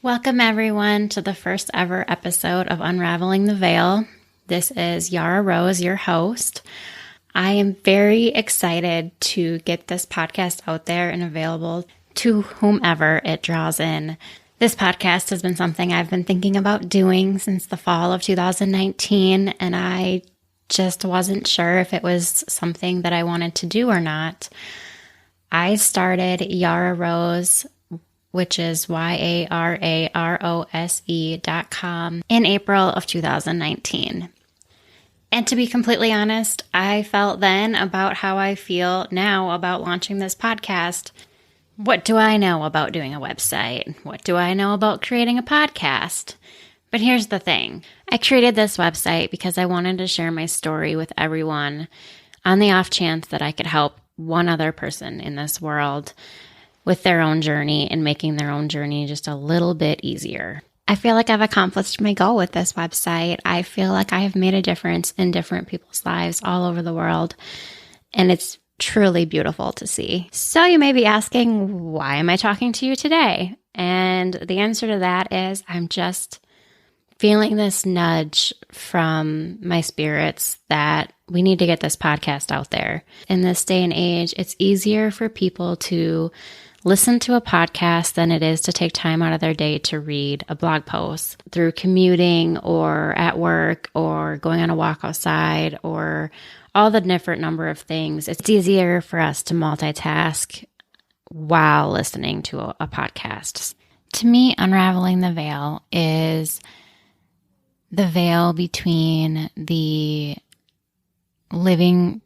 Welcome, everyone, to the first ever episode of Unraveling the Veil. This is Yara Rose, your host. I am very excited to get this podcast out there and available to whomever it draws in. This podcast has been something I've been thinking about doing since the fall of 2019, and I just wasn't sure if it was something that I wanted to do or not. I started Yara Rose, which is YARAROSE.com, in April of 2019. And to be completely honest, I felt then about how I feel now about launching this podcast. What do I know about doing a website? What do I know about creating a podcast? But here's the thing. I created this website because I wanted to share my story with everyone on the off chance that I could help one other person in this world with their own journey and making their own journey just a little bit easier. I feel like I've accomplished my goal with this website. I feel like I have made a difference in different people's lives all over the world, and it's truly beautiful to see. So you may be asking, why am I talking to you today? And the answer to that is I'm just feeling this nudge from my spirits that we need to get this podcast out there. In this day and age, it's easier for people to listen to a podcast than it is to take time out of their day to read a blog post. Through commuting or at work or going on a walk outside or all the different number of things, it's easier for us to multitask while listening to a podcast. To me, Unraveling the Veil is the veil between the living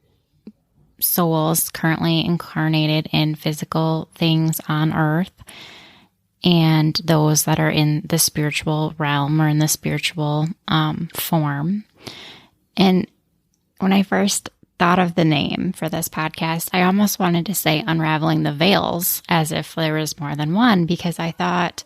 souls currently incarnated in physical things on earth and those that are in the spiritual realm or in the spiritual form. And when I first thought of the name for this podcast, I almost wanted to say Unraveling the Veils, as if there was more than one, because I thought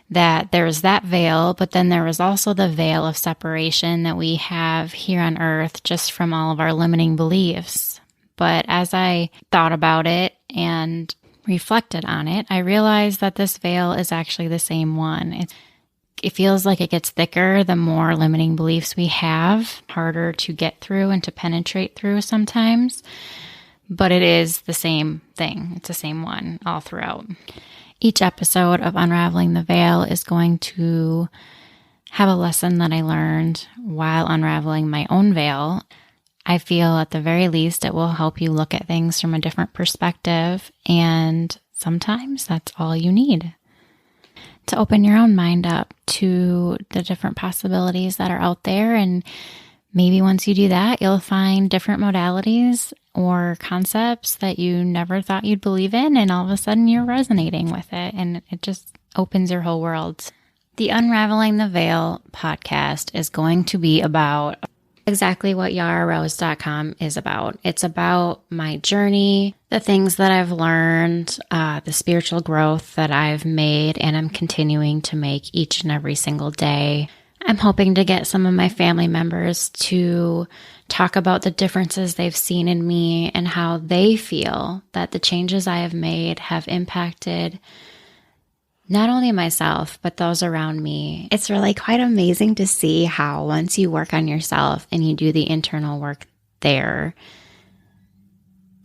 that there was that veil, but then there was also the veil of separation that we have here on earth just from all of our limiting beliefs. But as I thought about it and reflected on it, I realized that this veil is actually the same one. It feels like it gets thicker the more limiting beliefs we have, harder to get through and to penetrate through sometimes. But it is the same thing. It's the same one all throughout. Each episode of Unraveling the Veil is going to have a lesson that I learned while unraveling my own veil. I feel at the very least it will help you look at things from a different perspective, and sometimes that's all you need to open your own mind up to the different possibilities that are out there. And maybe once you do that, you'll find different modalities or concepts that you never thought you'd believe in, and all of a sudden you're resonating with it, and it just opens your whole world. The Unraveling the Veil podcast is going to be about exactly what YaraRose.com is about. It's about my journey, the things that I've learned, the spiritual growth that I've made and I'm continuing to make each and every single day. I'm hoping to get some of my family members to talk about the differences they've seen in me and how they feel that the changes I have made have impacted not only myself, but those around me. It's really quite amazing to see how once you work on yourself and you do the internal work there,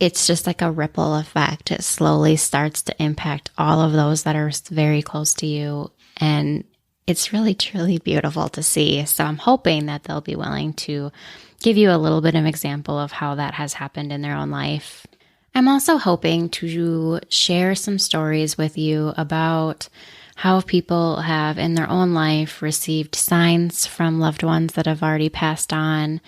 it's just like a ripple effect. It slowly starts to impact all of those that are very close to you. And it's really, truly beautiful to see. So I'm hoping that they'll be willing to give you a little bit of example of how that has happened in their own life. I'm also hoping to share some stories with you about how people have in their own life received signs from loved ones that have already passed on,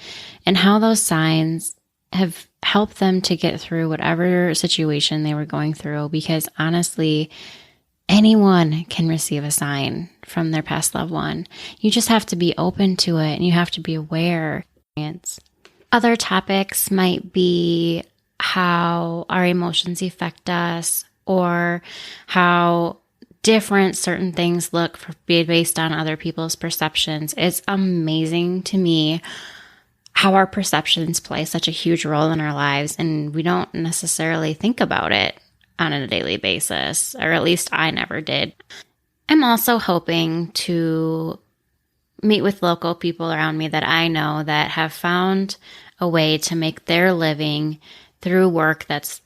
and how those signs have helped them to get through whatever situation they were going through. Because honestly, anyone can receive a sign from their past loved one. You just have to be open to it and you have to be aware. Other topics might be how our emotions affect us, or how different certain things look based on other people's perceptions. It's amazing to me how our perceptions play such a huge role in our lives, and we don't necessarily think about it on a daily basis, or at least I never did. I'm also hoping to meet with local people around me that I know that have found a way to make their living through work that's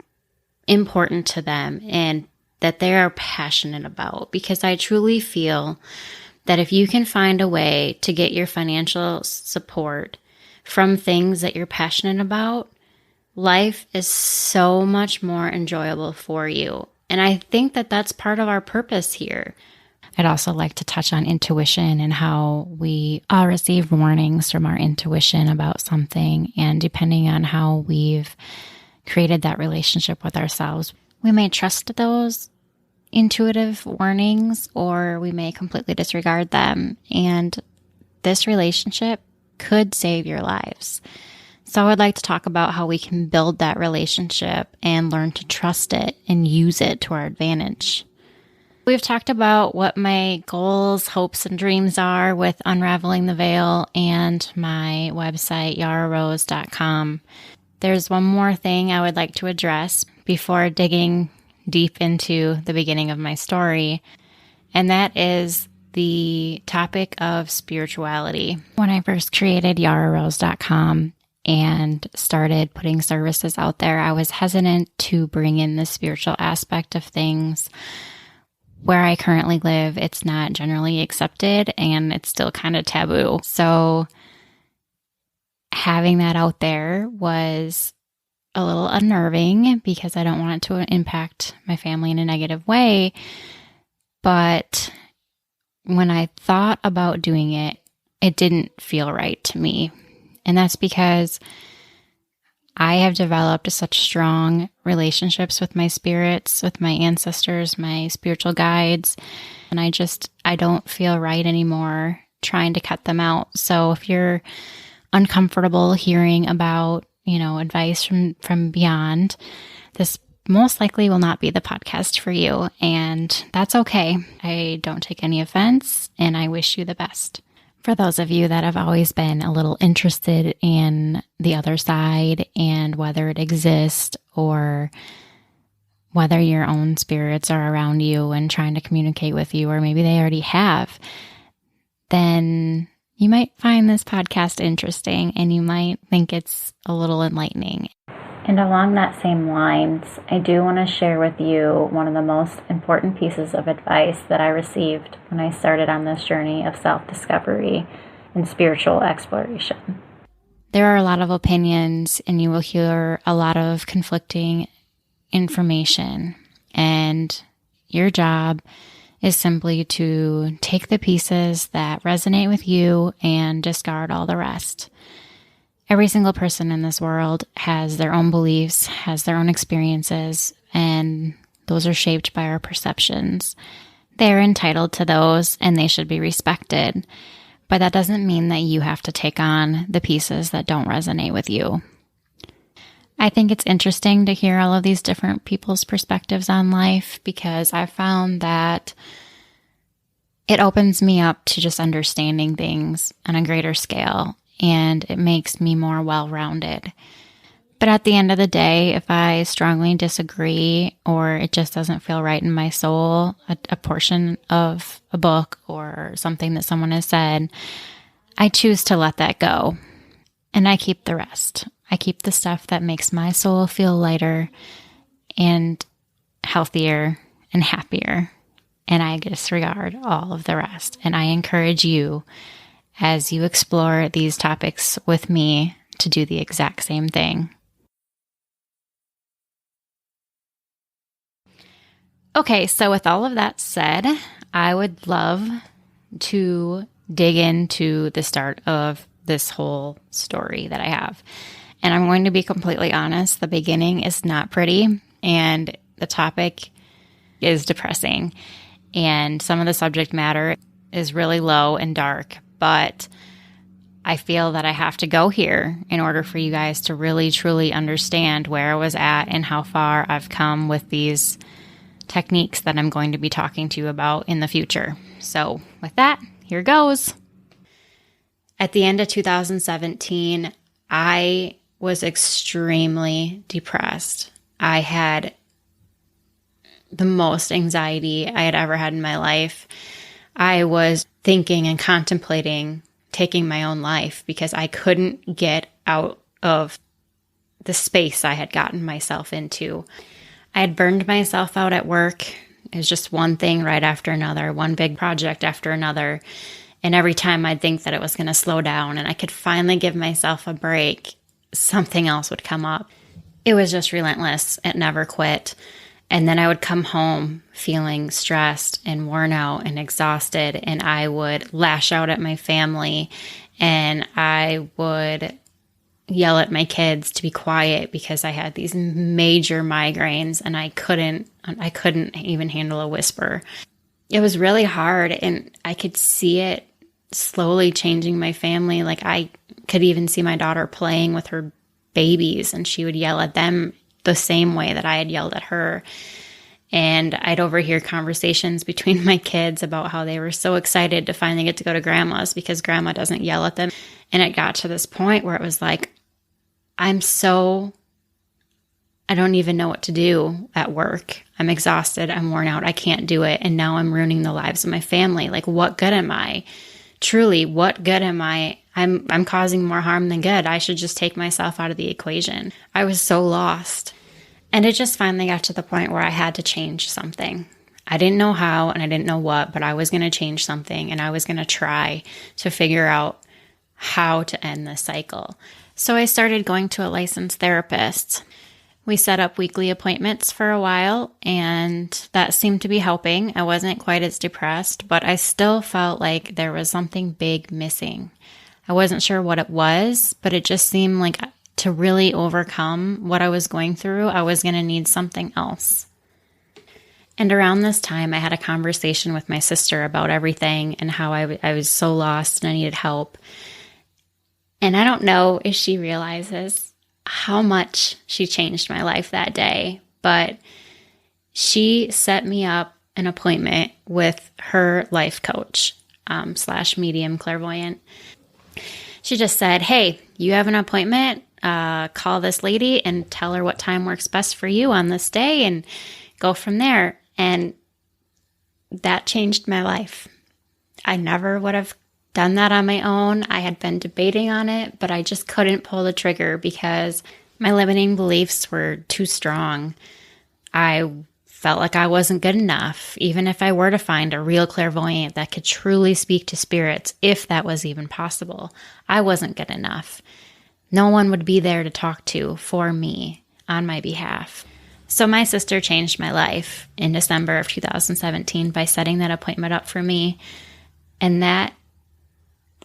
important to them and that they are passionate about. Because I truly feel that if you can find a way to get your financial support from things that you're passionate about, life is so much more enjoyable for you. And I think that that's part of our purpose here. I'd also like to touch on intuition and how we all receive warnings from our intuition about something. And depending on how we've created that relationship with ourselves, we may trust those intuitive warnings or we may completely disregard them. And this relationship could save your lives. So I would like to talk about how we can build that relationship and learn to trust it and use it to our advantage. We've talked about what my goals, hopes, and dreams are with Unraveling the Veil and my website, yararose.com. There's one more thing I would like to address before digging deep into the beginning of my story, and that is the topic of spirituality. When I first created yararose.com and started putting services out there, I was hesitant to bring in the spiritual aspect of things. Where I currently live, it's not generally accepted and it's still kind of taboo. So having that out there was a little unnerving because I don't want it to impact my family in a negative way. But when I thought about doing it, it didn't feel right to me. And that's because I have developed such strong relationships with my spirits, with my ancestors, my spiritual guides, and I don't feel right anymore trying to cut them out. So if you're uncomfortable hearing about, advice from beyond, this most likely will not be the podcast for you, and that's okay. I don't take any offense, and I wish you the best. For those of you that have always been a little interested in the other side and whether it exists or whether your own spirits are around you and trying to communicate with you, or maybe they already have, then you might find this podcast interesting and you might think it's a little enlightening. And along that same lines, I do want to share with you one of the most important pieces of advice that I received when I started on this journey of self-discovery and spiritual exploration. There are a lot of opinions and you will hear a lot of conflicting information. And your job is simply to take the pieces that resonate with you and discard all the rest. Every single person in this world has their own beliefs, has their own experiences, and those are shaped by our perceptions. They're entitled to those and they should be respected. But that doesn't mean that you have to take on the pieces that don't resonate with you. I think it's interesting to hear all of these different people's perspectives on life because I found that it opens me up to just understanding things on a greater scale. And it makes me more well-rounded. But at the end of the day, if I strongly disagree or it just doesn't feel right in my soul, a portion of a book or something that someone has said, I choose to let that go. And I keep the rest. I keep the stuff that makes my soul feel lighter and healthier and happier. And I disregard all of the rest. And I encourage you, as you explore these topics with me, to do the exact same thing. Okay, so with all of that said, I would love to dig into the start of this whole story that I have. And I'm going to be completely honest, the beginning is not pretty, and the topic is depressing. And some of the subject matter is really low and dark. But I feel that I have to go here in order for you guys to really, truly understand where I was at and how far I've come with these techniques that I'm going to be talking to you about in the future. So with that, here goes. At the end of 2017, I was extremely depressed. I had the most anxiety I had ever had in my life. I was thinking and contemplating taking my own life because I couldn't get out of the space I had gotten myself into. I had burned myself out at work. It was just one thing right after another, one big project after another. And every time I'd think that it was going to slow down and I could finally give myself a break, something else would come up. It was just relentless. It never quit. And then I would come home feeling stressed and worn out and exhausted, and I would lash out at my family, and I would yell at my kids to be quiet because I had these major migraines and I couldn't even handle a whisper. It was really hard, and I could see it slowly changing my family. Like, I could even see my daughter playing with her babies, and she would yell at them the same way that I had yelled at her. And I'd overhear conversations between my kids about how they were so excited to finally get to go to grandma's because grandma doesn't yell at them. And it got to this point where it was like, I don't even know what to do at work. I'm exhausted. I'm worn out. I can't do it. And now I'm ruining the lives of my family. Like, what good am I? Truly, what good am I? I'm causing more harm than good. I should just take myself out of the equation. I was so lost. And it just finally got to the point where I had to change something. I didn't know how and I didn't know what, but I was going to change something, and I was going to try to figure out how to end this cycle. So I started going to a licensed therapist. We set up weekly appointments for a while, and that seemed to be helping. I wasn't quite as depressed, but I still felt like there was something big missing. I wasn't sure what it was, but it just seemed like to really overcome what I was going through, I was going to need something else. And around this time, I had a conversation with my sister about everything and how I was so lost and I needed help. And I don't know if she realizes how much she changed my life that day, but she set me up an appointment with her life coach / medium clairvoyant. She just said, hey, you have an appointment, call this lady and tell her what time works best for you on this day and go from there. And that changed my life. I never would have done that on my own. I had been debating on it, but I just couldn't pull the trigger because my limiting beliefs were too strong. I felt like I wasn't good enough, even if I were to find a real clairvoyant that could truly speak to spirits, if that was even possible. I wasn't good enough. No one would be there to talk to for me on my behalf. So my sister changed my life in December of 2017 by setting that appointment up for me. And that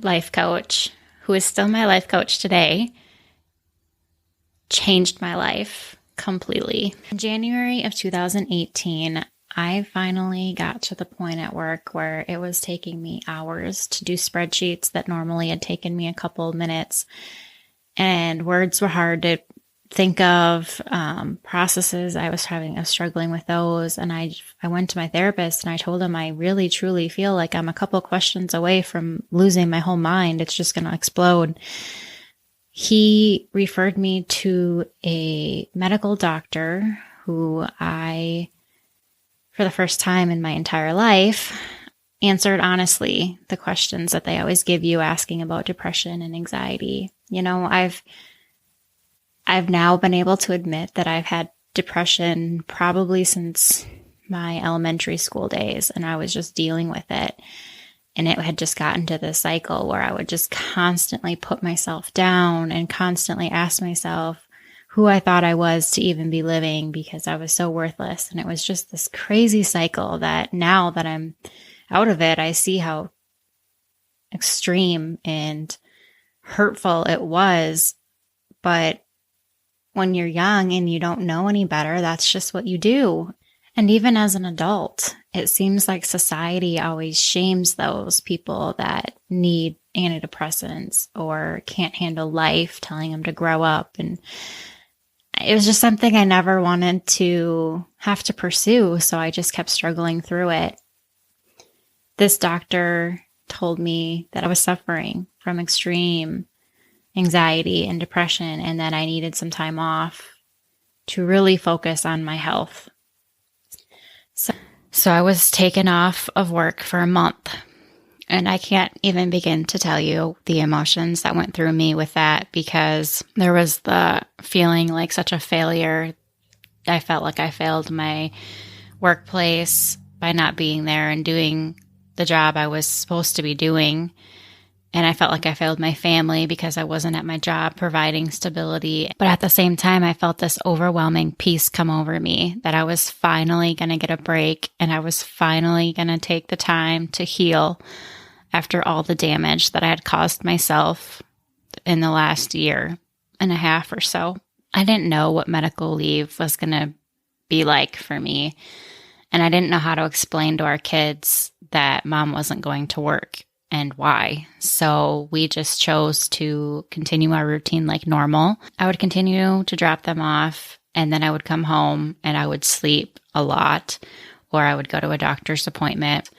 life coach, who is still my life coach today, changed my life completely. In January of 2018, I finally got to the point at work where it was taking me hours to do spreadsheets that normally had taken me a couple of minutes. And words were hard to think of, processes I was struggling with those. And I went to my therapist and I told him I really, truly feel like I'm a couple questions away from losing my whole mind. It's just going to explode. He referred me to a medical doctor who I, for the first time in my entire life, answered honestly the questions that they always give you asking about depression and anxiety. You know, I've now been able to admit that I've had depression probably since my elementary school days, and I was just dealing with it. And it had just gotten to this cycle where I would just constantly put myself down and constantly ask myself who I thought I was to even be living because I was so worthless. And it was just this crazy cycle that now that I'm out of it, I see how extreme and hurtful it was. But when you're young and you don't know any better, that's just what you do. And even as an adult, it seems like society always shames those people that need antidepressants or can't handle life, telling them to grow up. And it was just something I never wanted to have to pursue, so I just kept struggling through it. This doctor told me that I was suffering from extreme anxiety and depression and that I needed some time off to really focus on my health. So I was taken off of work for a month. And I can't even begin to tell you the emotions that went through me with that, because there was the feeling like such a failure. I felt like I failed my workplace by not being there and doing the job I was supposed to be doing. And I felt like I failed my family because I wasn't at my job providing stability. But at the same time, I felt this overwhelming peace come over me that I was finally going to get a break, and I was finally going to take the time to heal after all the damage that I had caused myself in the last year and a half or so. I didn't know what medical leave was going to be like for me. And I didn't know how to explain to our kids that mom wasn't going to work and why. So we just chose to continue our routine like normal. I would continue to drop them off, and then I would come home and I would sleep a lot, or I would go to a doctor's appointment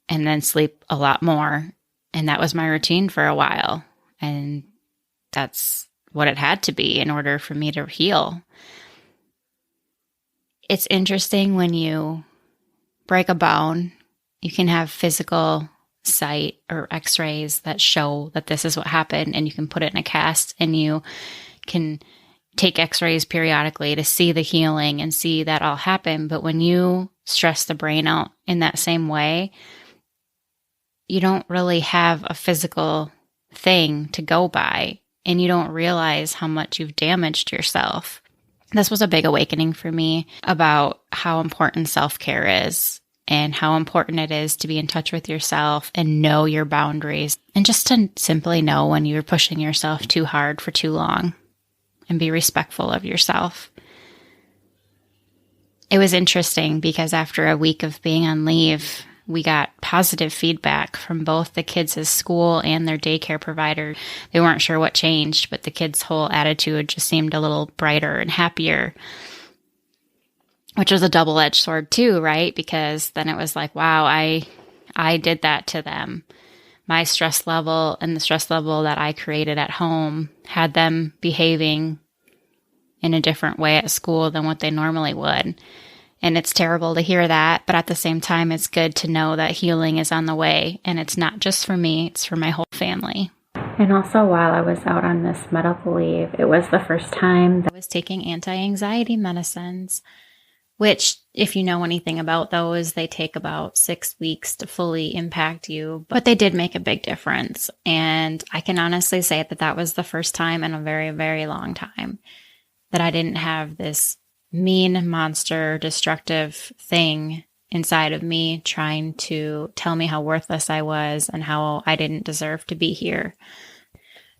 and then sleep a lot more. And that was my routine for a while. And that's what it had to be in order for me to heal. It's interesting when you break a bone, you can have physical sight or x-rays that show that this is what happened, and you can put it in a cast, and you can take x-rays periodically to see the healing and see that all happen. But when you stress the brain out in that same way, you don't really have a physical thing to go by, and you don't realize how much you've damaged yourself. This was a big awakening for me about how important self-care is, and how important it is to be in touch with yourself and know your boundaries, and just to simply know when you're pushing yourself too hard for too long, and be respectful of yourself. It was interesting because after a week of being on leave, we got positive feedback from both the kids' school and their daycare provider. They weren't sure what changed, but the kids' whole attitude just seemed a little brighter and happier, which was a double-edged sword too, right? Because then it was like, wow, I did that to them. My stress level and the stress level that I created at home had them behaving in a different way at school than what they normally would. And it's terrible to hear that, but at the same time, it's good to know that healing is on the way, and it's not just for me, it's for my whole family. And also, while I was out on this medical leave, it was the first time that I was taking anti-anxiety medicines, which, if you know anything about those, they take about 6 weeks to fully impact you, but they did make a big difference. And I can honestly say that that was the first time in a very, very long time that I didn't have this mean, monster, destructive thing inside of me trying to tell me how worthless I was and how I didn't deserve to be here.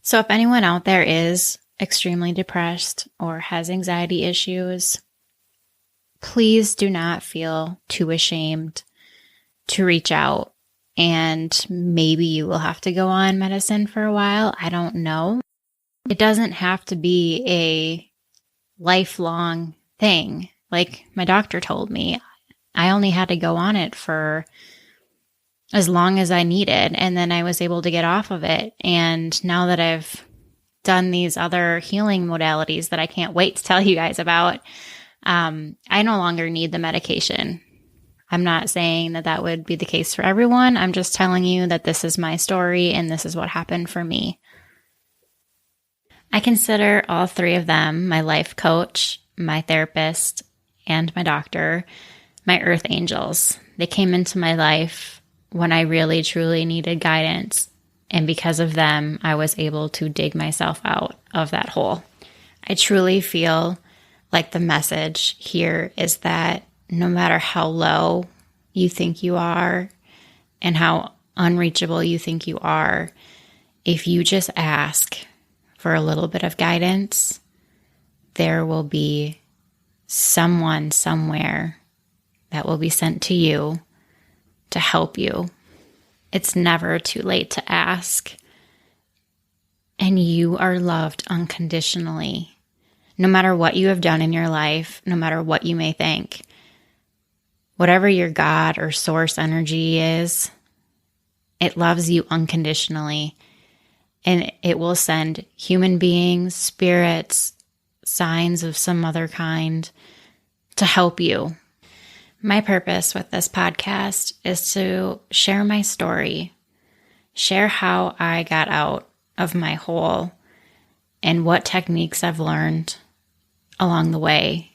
So if anyone out there is extremely depressed or has anxiety issues, please do not feel too ashamed to reach out. And maybe you will have to go on medicine for a while. I don't know. It doesn't have to be a lifelong thing. Like my doctor told me, I only had to go on it for as long as I needed, and then I was able to get off of it. And now that I've done these other healing modalities that I can't wait to tell you guys about, I no longer need the medication. I'm not saying that that would be the case for everyone. I'm just telling you that this is my story and this is what happened for me. I consider all three of them, my life coach, my therapist, and my doctor, my earth angels. They came into my life when I really, truly needed guidance. And because of them, I was able to dig myself out of that hole. I truly feel like the message here is that no matter how low you think you are and how unreachable you think you are, if you just ask for a little bit of guidance, there will be someone somewhere that will be sent to you to help you. It's never too late to ask. And you are loved unconditionally. No matter what you have done in your life, no matter what you may think, whatever your God or source energy is, it loves you unconditionally. And it will send human beings, spirits, signs of some other kind to help you. My purpose with this podcast is to share my story, share how I got out of my hole and what techniques I've learned along the way,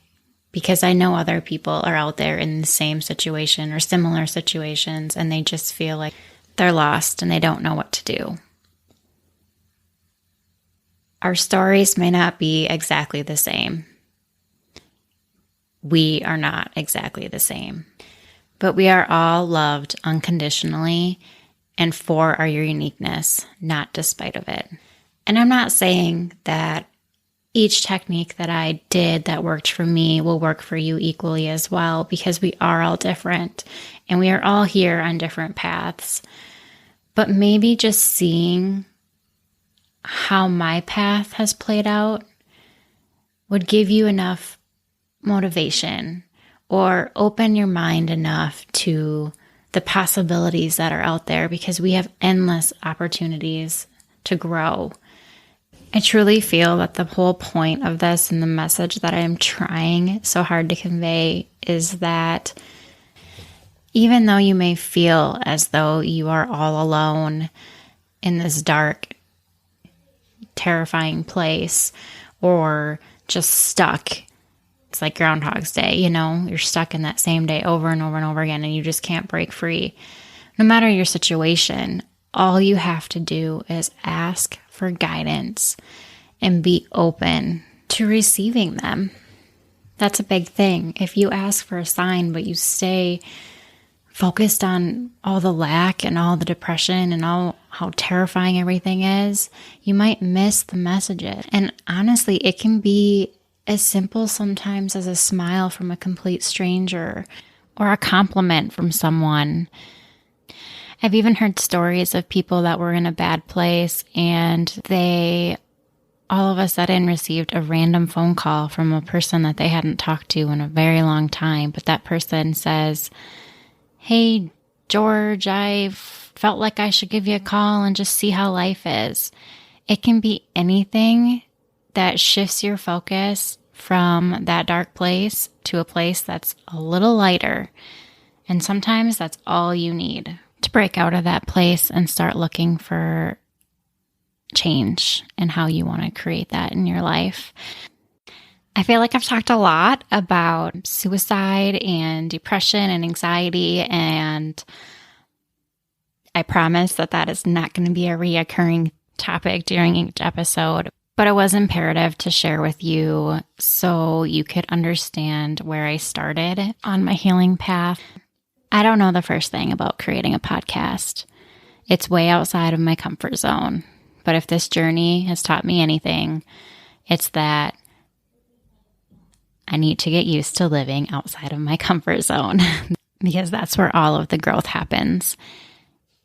because I know other people are out there in the same situation or similar situations, and they just feel like they're lost and they don't know what to do. Our stories may not be exactly the same. We are not exactly the same, but we are all loved unconditionally and for our uniqueness, not despite of it. And I'm not saying that each technique that I did that worked for me will work for you equally as well, because we are all different and we are all here on different paths. But maybe just seeing how my path has played out would give you enough motivation or open your mind enough to the possibilities that are out there, because we have endless opportunities to grow. I truly feel that the whole point of this and the message that I am trying so hard to convey is that even though you may feel as though you are all alone in this dark, terrifying place, or just stuck, it's like Groundhog's Day, you're stuck in that same day over and over and over again, and you just can't break free. No matter your situation, all you have to do is ask for guidance and be open to receiving them. That's a big thing. If you ask for a sign, but you stay focused on all the lack and all the depression and all how terrifying everything is, you might miss the messages. And honestly, it can be as simple sometimes as a smile from a complete stranger or a compliment from someone. I've even heard stories of people that were in a bad place and they all of a sudden received a random phone call from a person that they hadn't talked to in a very long time. But that person says, "Hey, George, I felt like I should give you a call and just see how life is." It can be anything that shifts your focus from that dark place to a place that's a little lighter. And sometimes that's all you need to break out of that place and start looking for change and how you want to create that in your life. I feel like I've talked a lot about suicide and depression and anxiety, and I promise that that is not going to be a reoccurring topic during each episode, but it was imperative to share with you so you could understand where I started on my healing path. I don't know the first thing about creating a podcast. It's way outside of my comfort zone. But if this journey has taught me anything, it's that I need to get used to living outside of my comfort zone because that's where all of the growth happens.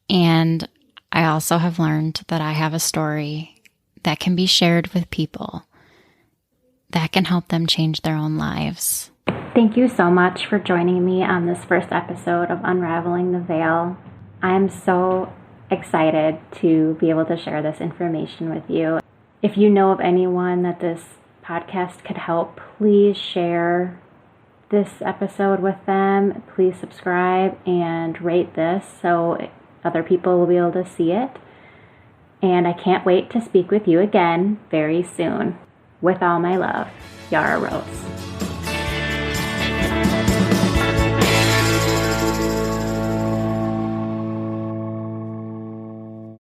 And I also have learned that I have a story that can be shared with people that can help them change their own lives. Thank you so much for joining me on this first episode of Unraveling the Veil. I am so excited to be able to share this information with you. If you know of anyone that this podcast could help, please share this episode with them. Please subscribe and rate this so other people will be able to see it. And I can't wait to speak with you again very soon. With all my love, Yara Rose.